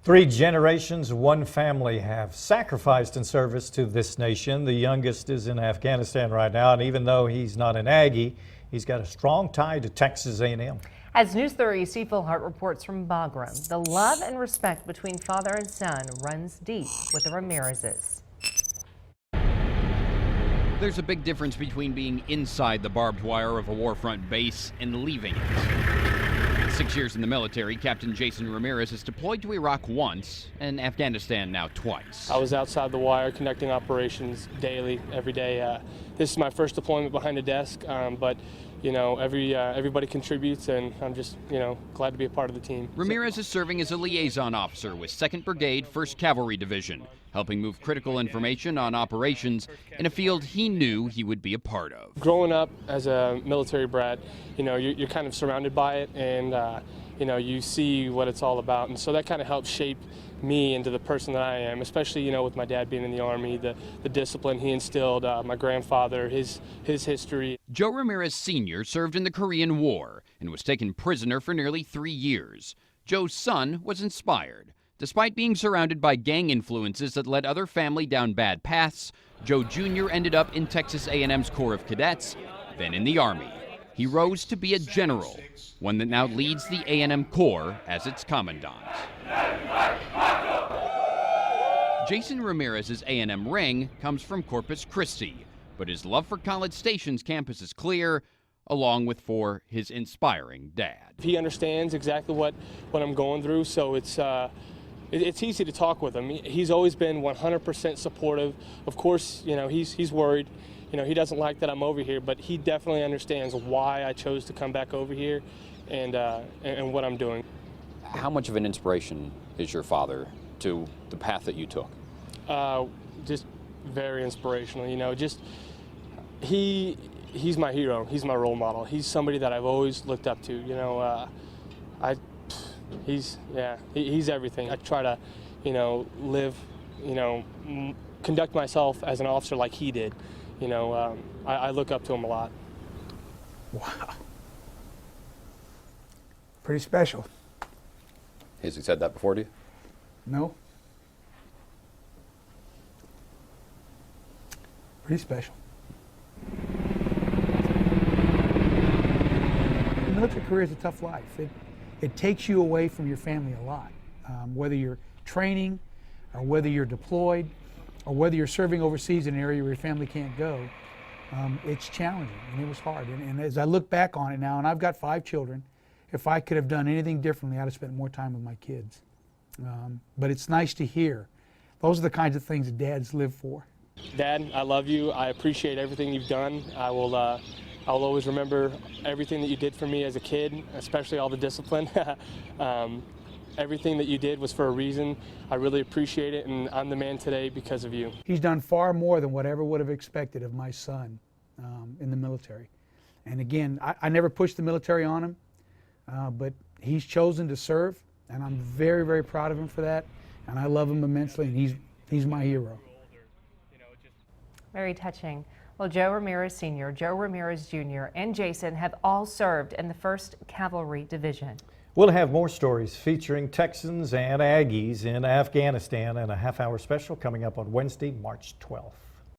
3 generations, one family have sacrificed in service to this nation. The youngest is in Afghanistan right now, and even though he's not an Aggie, he's got a strong tie to Texas A&M. As News 30's Steve Fullhart reports from Bagram, the love and respect between father and son runs deep with the Ramirezes. There's a big difference between being inside the barbed wire of a warfront base and leaving it. 6 years in the military, Captain Jason Ramirez is deployed to Iraq once and Afghanistan now twice. I was outside the wire conducting operations daily, every day. This is my first deployment behind a desk, but you know, everybody contributes, and I'm just, glad to be a part of the team. Ramirez is serving as a liaison officer with 2nd Brigade, 1st Cavalry Division, helping move critical information on operations in a field he knew he would be a part of. Growing up as a military brat, you're kind of surrounded by it, and you see what it's all about, and so that kind of helps shape me into the person that I am, especially, with my dad being in the Army, the discipline he instilled, my grandfather, his history. Joe Ramirez Sr. served in the Korean War and was taken prisoner for nearly 3 years. Joe's son was inspired. Despite being surrounded by gang influences that led other family down bad paths, Joe Jr. ended up in Texas A&M's Corps of Cadets, then in the Army. He rose to be a general, one that now leads the A&M Corps as its commandant. Jason Ramirez's A&M ring comes from Corpus Christi, but his love for College Station's campus is clear, along with for his inspiring dad. He understands exactly what I'm going through, so it's easy to talk with him. He's always been 100% supportive. Of course, he's worried. He doesn't like that I'm over here, but he definitely understands why I chose to come back over here and what I'm doing. How much of an inspiration is your father to the path that you took? Just very inspirational. He's my hero. He's my role model. He's somebody that I've always looked up to. He's everything. I try to, live, conduct myself as an officer like he did. I look up to him a lot. Wow. Pretty special. Has he said that before to you? No. Pretty special. The military career is a tough life. It takes you away from your family a lot. Whether you're training, or whether you're deployed, or whether you're serving overseas in an area where your family can't go, it's challenging, and it was hard. And as I look back on it now, and I've got 5 children, if I could have done anything differently, I'd have spent more time with my kids. But it's nice to hear. Those are the kinds of things that dads live for. Dad, I love you. I appreciate everything you've done. I will always remember everything that you did for me as a kid, especially all the discipline. Everything that you did was for a reason. I really appreciate it, and I'm the man today because of you. He's done far more than what I ever would have expected of my son in the military. And again, I never pushed the military on him, but he's chosen to serve, and I'm very, very proud of him for that. And I love him immensely, and he's my hero. Very touching. Well, Joe Ramirez Sr., Joe Ramirez Jr., and Jason have all served in the 1st Cavalry Division. We'll have more stories featuring Texans and Aggies in Afghanistan in a half-hour special coming up on Wednesday, March 12th.